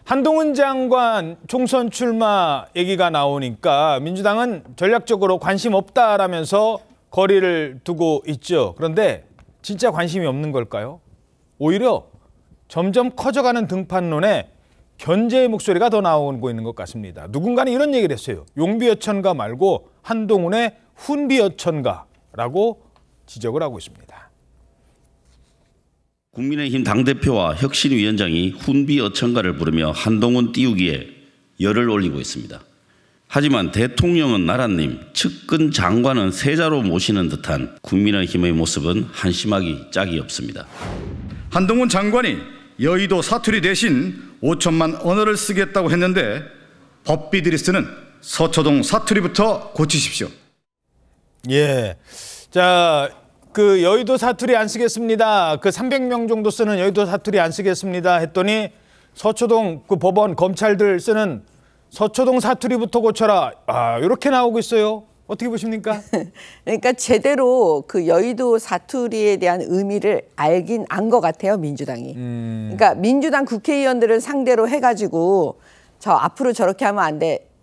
한동훈 장관 총선 출마 얘기가 나오니까 민주당은 전략적으로 관심 없다라면서 거리를 두고 있죠. 그런데 진짜 관심이 없는 걸까요? 오히려 점점 커져가는 등판론에 견제의 목소리가 더 나오고 있는 것 같습니다. 누군가는 이런 얘기를 했어요. 용비어천가 말고 한동훈의 훈비어천가라고 지적을 하고 있습니다. 국민의힘 당대표와 혁신위원장이 훈비어천가를 부르며 한동훈 띄우기에 열을 올리고 있습니다. 하지만 대통령은 나라님, 측근 장관은 세자로 모시는 듯한 국민의힘의 모습은 한심하기 짝이 없습니다. 한동훈 장관이 여의도 사투리 대신 5천만 언어를 쓰겠다고 했는데 법비들이 쓰는 서초동 사투리부터 고치십시오. 예. 자, 그 여의도 사투리 안 쓰겠습니다. 그 300명 정도 쓰는 여의도 사투리 안 쓰겠습니다 했더니 서초동 그 법원 검찰들 쓰는 서초동 사투리부터 고쳐라. 아, 이렇게 나오고 있어요. 어떻게 보십니까? 그러니까 제대로 그 여의도 사투리에 대한 의미를 알긴 안 것 같아요, 민주당이. 그러니까 민주당 국회의원들을 상대로 해가지고 저 앞으로 저렇게 하면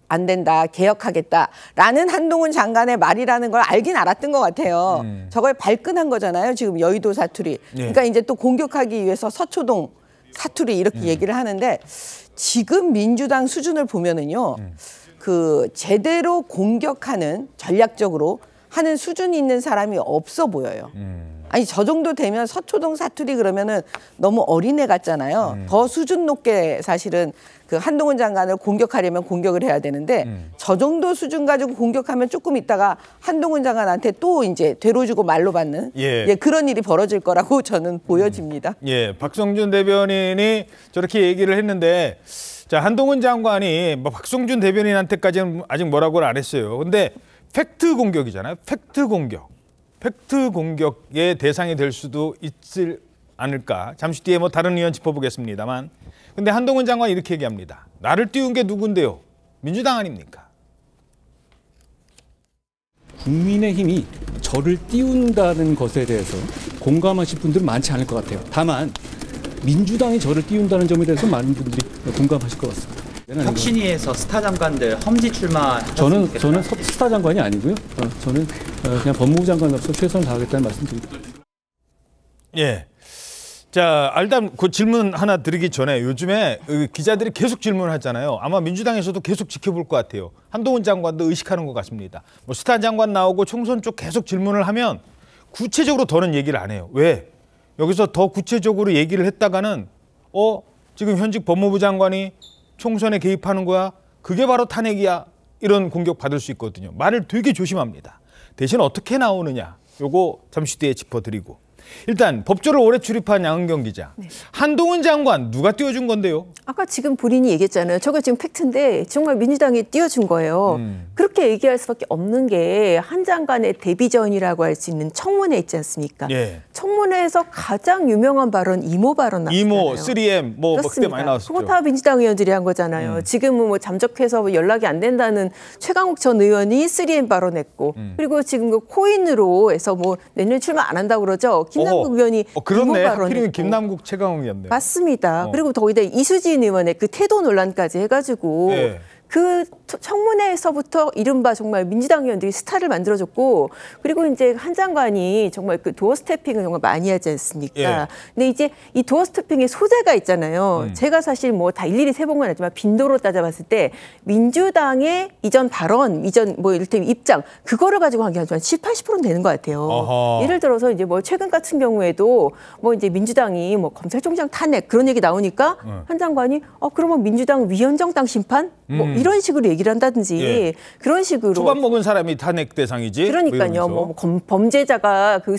안 된다, 개혁하겠다라는 한동훈 장관의 말이라는 걸 알긴 알았던 것 같아요. 저걸 발끈한 거잖아요, 지금 여의도 사투리. 그러니까 이제 또 공격하기 위해서 서초동 사투리 이렇게 얘기를 하는데 지금 민주당 수준을 보면은요. 그 제대로 공격하는 전략적으로 하는 수준이 있는 사람이 없어 보여요. 아니 저 정도 되면 서초동 사투리 그러면은 너무 어린애 같잖아요. 더 수준 높게 사실은 그 한동훈 장관을 공격하려면 공격을 해야 되는데 저 정도 수준 가지고 공격하면 조금 있다가 한동훈 장관한테 또 이제 되로주고 말로 받는 그런 일이 벌어질 거라고 저는 보여집니다. 예, 박성준 대변인이 저렇게 얘기를 했는데 자, 한동훈 장관이 뭐 박성준 대변인한테까지는 아직 뭐라고는 안 했어요. 근데 팩트 공격이잖아요. 팩트 공격. 팩트 공격의 대상이 될 수도 있을 않을까. 잠시 뒤에 뭐 다른 의원 짚어보겠습니다만. 근데 한동훈 장관이 이렇게 얘기합니다. 나를 띄운 게 누군데요? 민주당 아닙니까? 국민의힘이 저를 띄운다는 것에 대해서 공감하실 분들은 많지 않을 것 같아요. 다만 민주당이 저를 띄운다는 점에 대해서 많은 분들이 공감하실 것 같습니다. 혁신위에서 스타 장관들 험지 출마 저는 스타 장관이 아니고요. 저는 그냥 법무부 장관으로서 최선을 다하겠다는 말씀드립니다. 예. 자, 일단 그 질문 하나 드리기 전에 요즘에 기자들이 계속 질문하잖아요. 아마 민주당에서도 계속 지켜볼 것 같아요. 한동훈 장관도 의식하는 것 같습니다. 뭐 스타 장관 나오고 총선 쪽 계속 질문을 하면 구체적으로 더는 얘기를 안 해요. 왜? 여기서 더 구체적으로 얘기를 했다가는 지금 현직 법무부 장관이 총선에 개입하는 거야? 그게 바로 탄핵이야? 이런 공격 받을 수 있거든요. 말을 되게 조심합니다. 대신 어떻게 나오느냐? 요거 잠시 뒤에 짚어드리고. 일단 법조를 오래 출입한 양은경 기자. 네. 한동훈 장관 누가 띄워준 건데요? 아까 지금 본인이 얘기했잖아요. 저거 지금 팩트인데 정말 민주당이 띄워준 거예요. 그렇게 얘기할 수밖에 없는 게 한 장관의 데뷔전이라고 할 수 있는 청문회 있지 않습니까? 예. 청문회에서 가장 유명한 발언 이모 발언 나왔잖아요. 이모, 3M 뭐 그때 많이 나왔었죠. 그거 다 민주당 의원들이 한 거잖아요. 지금은 뭐 잠적해서 연락이 안 된다는 최강욱 전 의원이 3M 발언했고 그리고 지금 그 코인으로 해서 뭐 내년 출마 안 한다고 그러죠. 김남국 의원이 그렇네. 하필이면 김남국 최강욱이었네요. 맞습니다. 그리고 거기다 이수진 의원의 그 태도 논란까지 해가지고 그 청문회에서부터 이른바 정말 민주당 의원들이 스타를 만들어줬고 그리고 이제 한 장관이 정말 그 도어 스태핑을 정말 많이 하지 않습니까? 근데 이제 이 도어 스태핑의 소재가 있잖아요. 제가 사실 뭐 다 일일이 세본 건 아니지만 빈도로 따져봤을 때 민주당의 이전 발언, 이전 뭐 이를테면 입장 그거를 가지고 한 게 한 70, 80%는 되는 것 같아요. 어허. 예를 들어서 이제 뭐 최근 같은 경우에도 뭐 이제 민주당이 뭐 검찰총장 탄핵 그런 얘기 나오니까 한 장관이 그러면 민주당 위헌정당 심판 뭐 이런 식으로 얘기를 한다든지 그런 식으로 초밥 먹은 사람이 탄핵 대상이지. 그러니까요. 뭐 범죄자가 그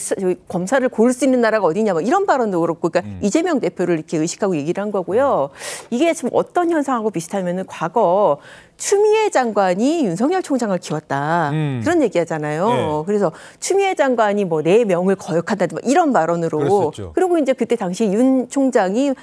검사를 고를 수 있는 나라가 어디냐 뭐 이런 발언도 그렇고 그러니까 이재명 대표를 이렇게 의식하고 얘기를 한 거고요. 이게 지금 어떤 현상하고 비슷하면은 과거 추미애 장관이 윤석열 총장을 키웠다. 그런 얘기하잖아요. 네. 그래서 추미애 장관이 뭐 내 명을 거역한다 뭐 이런 발언으로. 그랬었죠. 그리고 이제 그때 당시 윤 총장이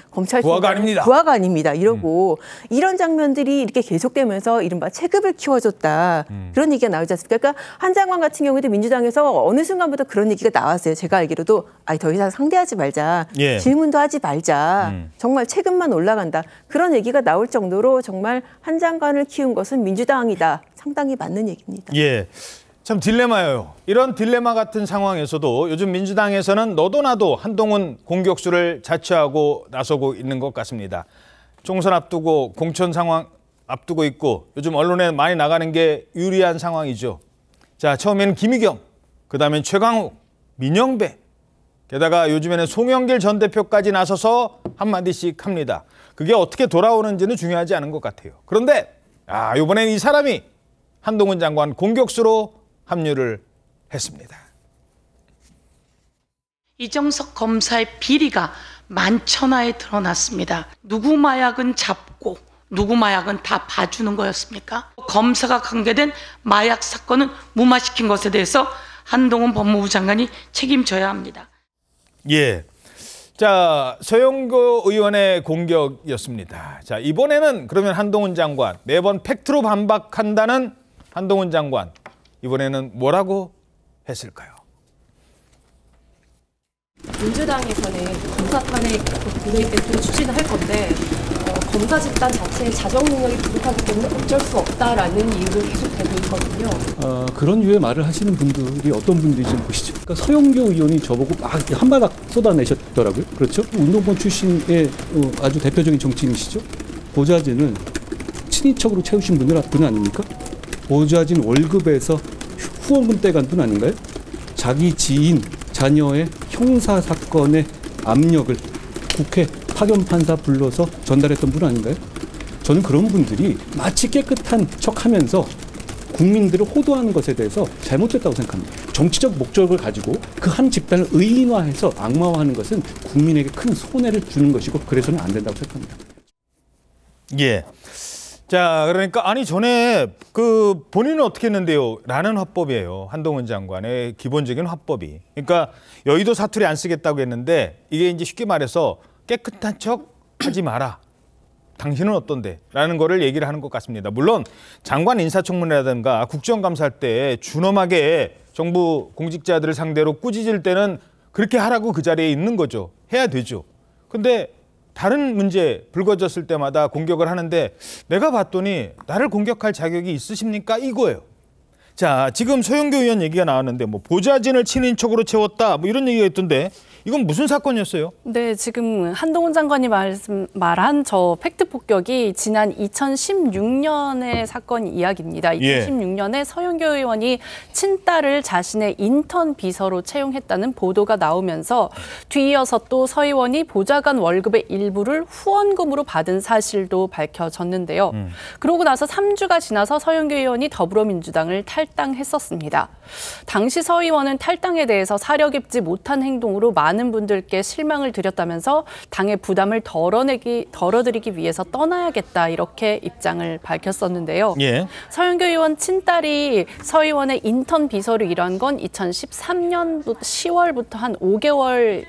부하가 아닙니다. 부하가 아닙니다. 이러고 이런 장면들이 이렇게 계속되면서 이른바 체급을 키워줬다. 그런 얘기가 나오지 않습니까? 그러니까 한 장관 같은 경우에도 민주당에서 어느 순간부터 그런 얘기가 나왔어요. 제가 알기로도 더 이상 상대하지 말자. 예. 질문도 하지 말자. 정말 체급만 올라간다. 그런 얘기가 나올 정도로 정말 한 장관을 키운 것은 민주당이다. 상당히 맞는 얘기입니다. 예. 참 딜레마예요. 이런 딜레마 같은 상황에서도 요즘 민주당에서는 너도 나도 한동훈 공격수를 자처하고 나서고 있는 것 같습니다. 총선 앞두고 공천 상황 앞두고 있고 요즘 언론에 많이 나가는 게 유리한 상황이죠. 자, 처음에는 김의겸, 그다음엔 최강욱, 민영배, 게다가 요즘에는 송영길 전 대표까지 나서서 한마디씩 합니다. 그게 어떻게 돌아오는지는 중요하지 않은 것 같아요. 그런데 이번엔 이 사람이 한동훈 장관 공격수로 합류를 했습니다. 이정석 검사의 비리가 만천하에 드러났습니다. 누구 마약은 잡고 누구 마약은 다 봐주는 거였습니까? 검사가 관계된 마약 사건은 무마시킨 것에 대해서 한동훈 법무부 장관이 책임져야 합니다. 예. 자, 서영교 의원의 공격이었습니다. 자, 이번에는 그러면 한동훈 장관, 매번 팩트로 반박한다는 한동훈 장관, 이번에는 뭐라고 했을까요? 민주당에서는 검사판에 본회의 때 또 추진을 할 건데 검사 집단 자체의 자정 능력이 부족하기 때문에 어쩔 수 없다라는 이유로 계속되고 있거든요. 그런 유의 말을 하시는 분들이 어떤 분들인지 좀 보시죠. 그러니까 서영교 의원이 저보고 막 한바닥 쏟아내셨더라고요. 그렇죠? 운동권 출신의 아주 대표적인 정치인이시죠. 보좌진을 친인척으로 채우신 분은 아닙니까? 보좌진 월급에서 후원금 떼간 분 아닌가요? 자기 지인, 자녀의 형사 사건의 압력을 국회 파견 판사 불러서 전달했던 분 아닌가요? 저는 그런 분들이 마치 깨끗한 척하면서 국민들을 호도하는 것에 대해서 잘못됐다고 생각합니다. 정치적 목적을 가지고 그 한 집단을 의인화해서 악마화하는 것은 국민에게 큰 손해를 주는 것이고 그래서는 안 된다고 생각합니다. 예. 자, 그러니까 아니 전에 그 본인은 어떻게 했는데요? 라는 화법이에요. 한동훈 장관의 기본적인 화법이. 그러니까 여의도 사투리 안 쓰겠다고 했는데 이게 이제 쉽게 말해서 깨끗한 척 하지 마라. 당신은 어떤데? 라는 거를 얘기를 하는 것 같습니다. 물론 장관 인사청문회라든가 국정감사할 때 준엄하게 정부 공직자들을 상대로 꾸짖을 때는 그렇게 하라고 그 자리에 있는 거죠. 해야 되죠. 근데 다른 문제 불거졌을 때마다 공격을 하는데 내가 봤더니 나를 공격할 자격이 있으십니까? 이거예요. 자, 지금 서영교 의원 얘기가 나왔는데 뭐 보좌진을 친인척으로 채웠다 뭐 이런 얘기가 있던데 이건 무슨 사건이었어요? 네, 지금 한동훈 장관이 말한 저 팩트 폭격이 지난 2016년의 사건 이야기입니다. 2016년에 서영교 의원이 친딸을 자신의 인턴 비서로 채용했다는 보도가 나오면서 뒤이어서 또 서 의원이 보좌관 월급의 일부를 후원금으로 받은 사실도 밝혀졌는데요. 그러고 나서 3주가 지나서 서영교 의원이 더불어민주당을 탈당했었습니다. 당시 서 의원은 탈당에 대해서 사려 깊지 못한 행동으로 많은 분들께 실망을 드렸다면서 당의 부담을 덜어드리기 위해서 떠나야겠다 이렇게 입장을 밝혔었는데요. 예. 서영교 의원 친딸이 서 의원의 인턴 비서로 일한 건 2013년 10월부터 한 5개월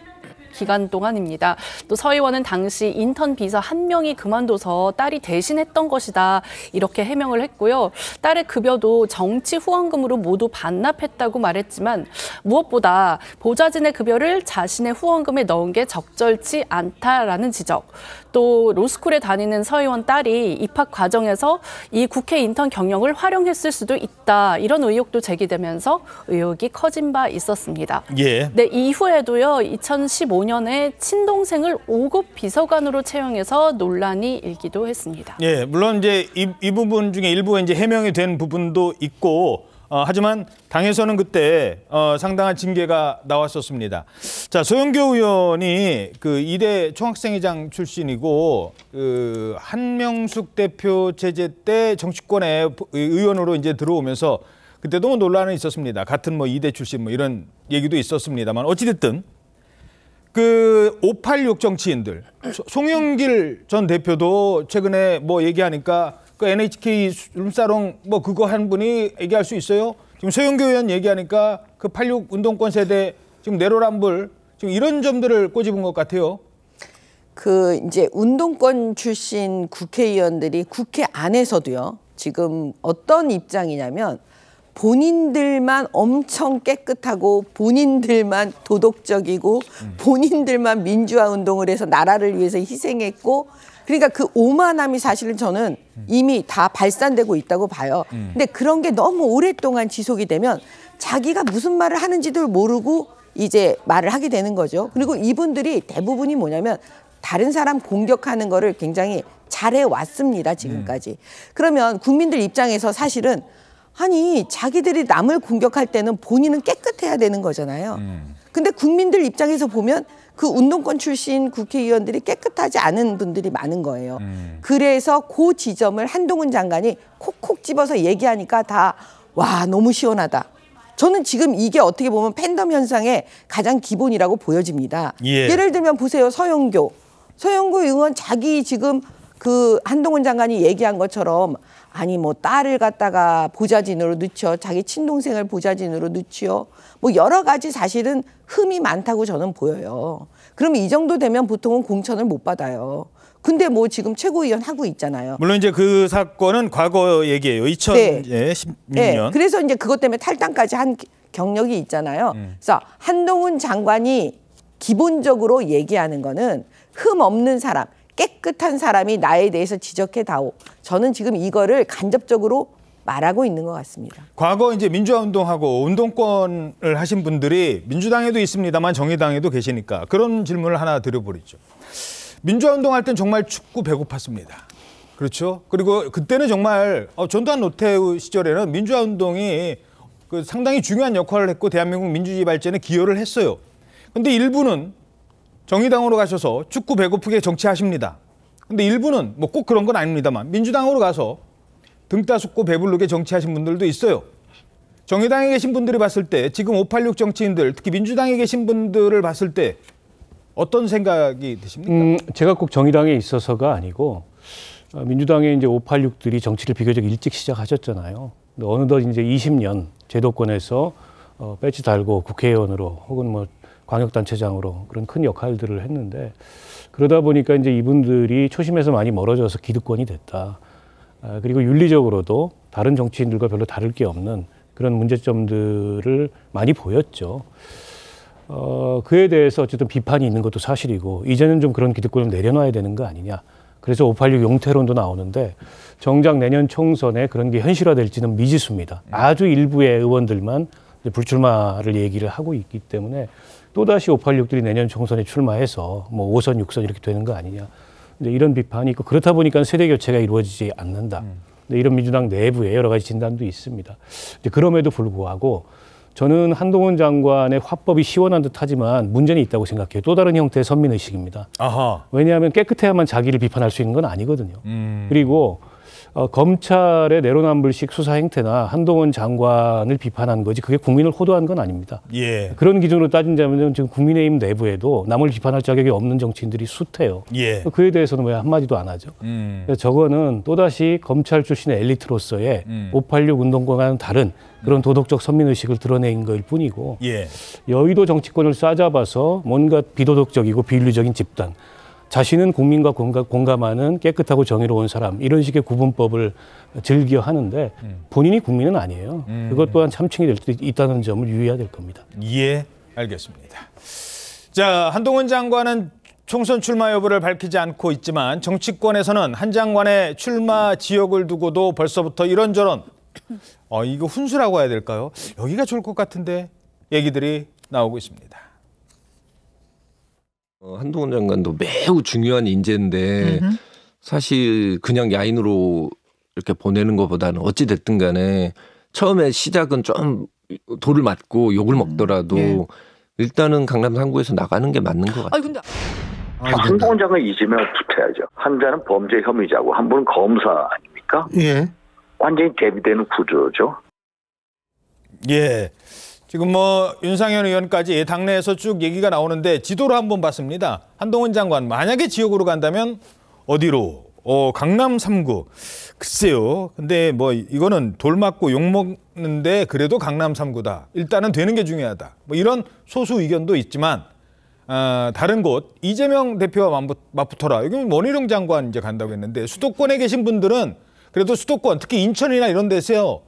기간 동안입니다. 또 서 의원은 당시 인턴 비서 1명이 그만둬서 딸이 대신했던 것이다 이렇게 해명을 했고요. 딸의 급여도 정치 후원금으로 모두 반납했다고 말했지만 무엇보다 보좌진의 급여를 자신의 후원금에 넣은 게 적절치 않다라는 지적. 또 로스쿨에 다니는 서 의원 딸이 입학 과정에서 이 국회 인턴 경력을 활용했을 수도 있다 이런 의혹도 제기되면서 의혹이 커진 바 있었습니다. 예. 네, 이후에도요 2015년에 친동생을 5급 비서관으로 채용해서 논란이 일기도 했습니다. 예, 물론 이제 이 부분 중에 일부 이제 해명이 된 부분도 있고. 하지만 당에서는 그때 상당한 징계가 나왔었습니다. 자, 서영교 의원이 그 이대 총학생회장 출신이고 그 한명숙 대표 체제 때 정치권에 의원으로 이제 들어오면서 그때도 뭐 논란은 있었습니다. 같은 뭐 이대 출신 뭐 이런 얘기도 있었습니다만 어찌됐든 그 586 정치인들 송영길 전 대표도 최근에 뭐 얘기하니까 그 NHK 룸사롱 뭐 그거 한 분이 얘기할 수 있어요? 지금 서영교 의원 얘기하니까 그 86 운동권 세대 지금 내로남불 지금 이런 점들을 꼬집은 것 같아요. 그 이제 운동권 출신 국회의원들이 국회 안에서도요. 지금 어떤 입장이냐면 본인들만 엄청 깨끗하고 본인들만 도덕적이고 본인들만 민주화 운동을 해서 나라를 위해서 희생했고 그러니까 그 오만함이 사실은 저는 이미 다 발산되고 있다고 봐요. 근데 그런 게 너무 오랫동안 지속이 되면 자기가 무슨 말을 하는지도 모르고 이제 말을 하게 되는 거죠. 그리고 이분들이 대부분이 뭐냐면 다른 사람 공격하는 거를 굉장히 잘해 왔습니다, 지금까지. 그러면 국민들 입장에서 사실은 아니 자기들이 남을 공격할 때는 본인은 깨끗해야 되는 거잖아요. 근데 국민들 입장에서 보면 그 운동권 출신 국회의원들이 깨끗하지 않은 분들이 많은 거예요. 그래서 그 지점을 한동훈 장관이 콕콕 집어서 얘기하니까 다 와 너무 시원하다. 저는 지금 이게 어떻게 보면 팬덤 현상의 가장 기본이라고 보여집니다. 예를 들면 보세요. 서영교 의원 자기 지금 그 한동훈 장관이 얘기한 것처럼 아니 뭐 딸을 갖다가 보좌진으로 넣죠. 자기 친동생을 보좌진으로 넣죠. 뭐 여러 가지 사실은 흠이 많다고 저는 보여요. 그럼 이 정도 되면 보통은 공천을 못 받아요. 근데 뭐 지금 최고위원 하고 있잖아요. 물론 이제 그 사건은 과거 얘기예요. 2016년. 네. 그래서 이제 그것 때문에 탈당까지 한 경력이 있잖아요. 그래서 한동훈 장관이 기본적으로 얘기하는 거는 흠 없는 사람, 깨끗한 사람이 나에 대해서 지적해다오. 저는 지금 이거를 간접적으로 말하고 있는 것 같습니다. 과거 이제 민주화 운동하고 운동권을 하신 분들이 민주당에도 있습니다만 정의당에도 계시니까 그런 질문을 하나 드려버리죠. 민주화 운동할 땐 정말 춥고 배고팠습니다. 그렇죠? 그리고 그때는 정말 전두환 노태우 시절에는 민주화 운동이 그 상당히 중요한 역할을 했고 대한민국 민주주의 발전에 기여를 했어요. 근데 일부는 정의당으로 가셔서 춥고 배고프게 정치하십니다. 근데 일부는 뭐 꼭 그런 건 아닙니다만 민주당으로 가서 등 따숩고 배부르게 정치하신 분들도 있어요. 정의당에 계신 분들이 봤을 때 지금 586 정치인들 특히 민주당에 계신 분들을 봤을 때 어떤 생각이 드십니까? 제가 꼭 정의당에 있어서가 아니고 민주당의 이제 586들이 정치를 비교적 일찍 시작하셨잖아요. 근데 어느덧 이제 20년 제도권에서 배지 달고 국회의원으로 혹은 뭐 광역단체장으로 그런 큰 역할들을 했는데 그러다 보니까 이제 이분들이 초심에서 많이 멀어져서 기득권이 됐다. 그리고 윤리적으로도 다른 정치인들과 별로 다를 게 없는 그런 문제점들을 많이 보였죠. 그에 대해서 어쨌든 비판이 있는 것도 사실이고 이제는 좀 그런 기득권을 내려놔야 되는 거 아니냐. 그래서 586 용태론도 나오는데 정작 내년 총선에 그런 게 현실화될지는 미지수입니다. 아주 일부의 의원들만 불출마를 얘기를 하고 있기 때문에 또다시 586들이 내년 총선에 출마해서 뭐 5선, 6선 이렇게 되는 거 아니냐. 근데 이런 비판이 있고 그렇다 보니까 세대 교체가 이루어지지 않는다. 근데 이런 민주당 내부에 여러 가지 진단도 있습니다. 그럼에도 불구하고 저는 한동훈 장관의 화법이 시원한 듯하지만 문제는 있다고 생각해요. 또 다른 형태의 선민의식입니다. 아하. 왜냐하면 깨끗해야만 자기를 비판할 수 있는 건 아니거든요. 그리고 검찰의 내로남불식 수사 행태나 한동훈 장관을 비판한 거지 그게 국민을 호도한 건 아닙니다. 예. 그런 기준으로 따진다면 지금 국민의힘 내부에도 남을 비판할 자격이 없는 정치인들이 숱해요. 예. 그에 대해서는 왜 한마디도 안 하죠. 그래서 저거는 또다시 검찰 출신의 엘리트로서의 586 운동권과는 다른 그런 도덕적 선민의식을 드러낸 거일 뿐이고 예. 여의도 정치권을 싸잡아서 뭔가 비도덕적이고 비윤리적인 집단 자신은 국민과 공감하는 깨끗하고 정의로운 사람 이런 식의 구분법을 즐겨 하는데 본인이 국민은 아니에요. 그것 또한 참칭이 될 수도 있다는 점을 유의해야 될 겁니다. 예, 알겠습니다. 자, 한동훈 장관은 총선 출마 여부를 밝히지 않고 있지만 정치권에서는 한 장관의 출마 지역을 두고도 벌써부터 이런저런 이거 훈수라고 해야 될까요? 여기가 좋을 것 같은데 얘기들이 나오고 있습니다. 한동훈 장관도 매우 중요한 인재인데 사실 그냥 야인으로 이렇게 보내는 것보다는 어찌 됐든 간에 처음에 시작은 좀 돌을 맞고 욕을 먹더라도 일단은 강남 3구에서 나가는 게 맞는 것 같아요. 근데 한동훈 장관 이재명 붙어야죠. 한 자는 범죄 혐의자고 한 분은 검사 아닙니까? 예. 완전히 대비되는 구조죠. 예. 지금 뭐 윤상현 의원까지 당내에서 쭉 얘기가 나오는데 지도를 한번 봤습니다. 한동훈 장관 만약에 지역으로 간다면 어디로 강남 3구. 글쎄요. 근데 뭐 이거는 돌 맞고 욕 먹는데 그래도 강남 3구다. 일단은 되는 게 중요하다. 뭐 이런 소수 의견도 있지만 다른 곳 이재명 대표와 맞붙어라. 여기는 원희룡 장관 이제 간다고 했는데 수도권에 계신 분들은 그래도 수도권 특히 인천이나 이런 데서요.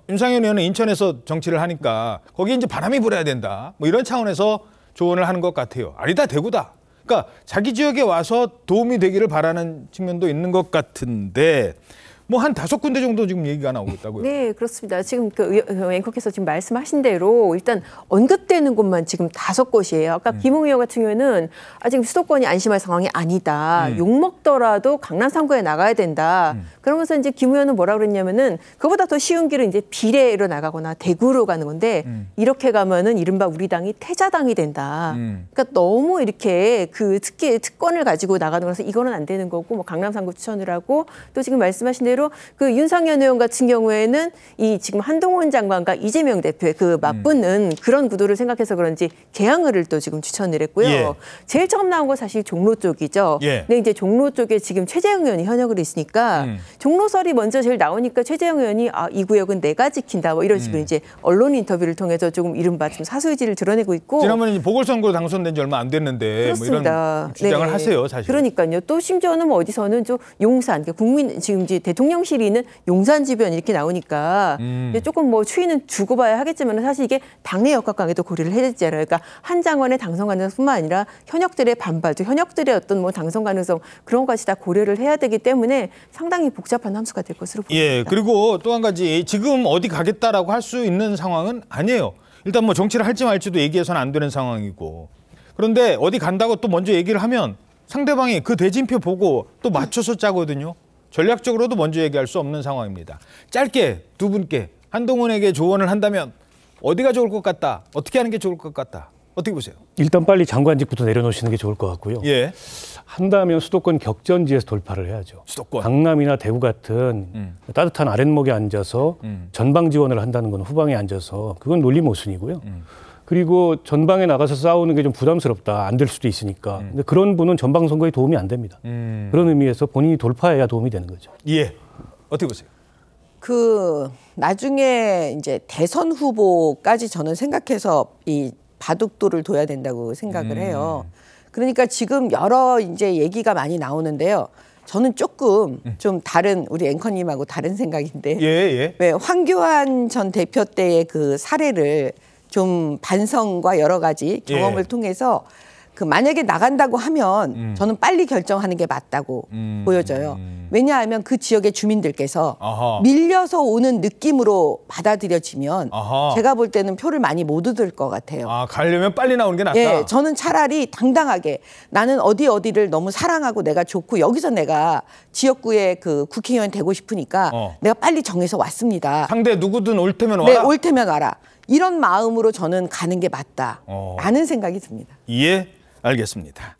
윤상현 의원은 인천에서 정치를 하니까 거기 이제 바람이 불어야 된다. 뭐 이런 차원에서 조언을 하는 것 같아요. 아니다 대구다. 그러니까 자기 지역에 와서 도움이 되기를 바라는 측면도 있는 것 같은데 뭐 한 5군데 정도 지금 얘기가 나오고 있다고요? 네, 그렇습니다. 지금 그 앵커께서 지금 말씀하신 대로 일단 언급되는 곳만 지금 5곳이에요. 아까 김웅 의원 같은 경우는 아직 수도권이 안심할 상황이 아니다. 욕먹더라도 강남 3구에 나가야 된다. 그러면서 이제 김 의원은 뭐라 그랬냐면은 그보다 더 쉬운 길은 이제 비례로 나가거나 대구로 가는 건데 이렇게 가면은 이른바 우리 당이 태자당이 된다. 그러니까 너무 이렇게 그 특권을 가지고 나가는 거라서 이거는 안 되는 거고 뭐 강남 3구 추천을 하고 또 지금 말씀하신 대로 그 윤상현 의원 같은 경우에는 이 지금 한동훈 장관과 이재명 대표의 그 맞붙는 그런 구도를 생각해서 그런지 개항을 또 지금 추천을 했고요. 예. 제일 처음 나온 건 사실 종로 쪽이죠. 예. 근데 이제 종로 쪽에 지금 최재형 의원이 현역으로 있으니까 종로설이 먼저 제일 나오니까 최재형 의원이 이 구역은 내가 지킨다 뭐 이런 식으로 이제 언론 인터뷰를 통해서 조금 이른바 좀 사수의지를 드러내고 있고 지난번에 보궐선거로 당선된 지 얼마 안 됐는데 그렇습니다. 뭐 이런 주장을 하세요, 사실. 그러니까요. 또 심지어는 뭐 어디서는 좀 용산, 그러니까 국민 지금 이제 대통령실이 있는 용산 주변 이렇게 나오니까 이제 조금 뭐 추이는 두고 봐야 하겠지만 사실 이게 당내 역학관계도 고려를 해야 되잖아요. 그러니까 한 장관의 당선 가능성뿐만 아니라 현역들의 반발, 또 현역들의 어떤 뭐 당선 가능성 그런 것이 다 고려를 해야 되기 때문에 상당히 복잡한 함수가 될 것으로 보입니다. 예, 그리고 또 한 가지 지금 어디 가겠다라고 할 수 있는 상황은 아니에요. 일단 뭐 정치를 할지 말지도 얘기해서는 안 되는 상황이고 그런데 어디 간다고 또 먼저 얘기를 하면 상대방이 그 대진표 보고 또 맞춰서 짜거든요. 전략적으로도 먼저 얘기할 수 없는 상황입니다. 짧게 두 분께 한동훈에게 조언을 한다면 어디가 좋을 것 같다. 어떻게 하는 게 좋을 것 같다. 어떻게 보세요? 일단 빨리 장관직부터 내려놓으시는 게 좋을 것 같고요. 예. 한다면 수도권 격전지에서 돌파를 해야죠. 수도권. 강남이나 대구 같은 따뜻한 아랫목에 앉아서 전방 지원을 한다는 건 후방에 앉아서 그건 논리 모순이고요. 그리고 전방에 나가서 싸우는 게 좀 부담스럽다. 안 될 수도 있으니까. 근데 그런 분은 전방 선거에 도움이 안 됩니다. 그런 의미에서 본인이 돌파해야 도움이 되는 거죠. 예. 어떻게 보세요? 그 나중에 이제 대선 후보까지 저는 생각해서 이 바둑돌을 둬야 된다고 생각을 해요. 그러니까 지금 여러 이제 얘기가 많이 나오는데요. 저는 조금 좀 다른 우리 앵커님하고 다른 생각인데 왜 황교안 전 대표 때의 그 사례를 좀 반성과 여러 가지 경험을 통해서 그 만약에 나간다고 하면 저는 빨리 결정하는 게 맞다고 보여져요. 왜냐하면 그 지역의 주민들께서 밀려서 오는 느낌으로 받아들여지면 제가 볼 때는 표를 많이 못 얻을 것 같아요. 가려면 빨리 나오는 게 낫다? 예, 저는 차라리 당당하게 나는 어디를 너무 사랑하고 내가 좋고 여기서 내가 지역구의 그 국회의원 되고 싶으니까 내가 빨리 정해서 왔습니다. 상대 누구든 올 테면 와라? 네, 올 테면 와라. 이런 마음으로 저는 가는 게 맞다라는 생각이 듭니다. 예, 알겠습니다.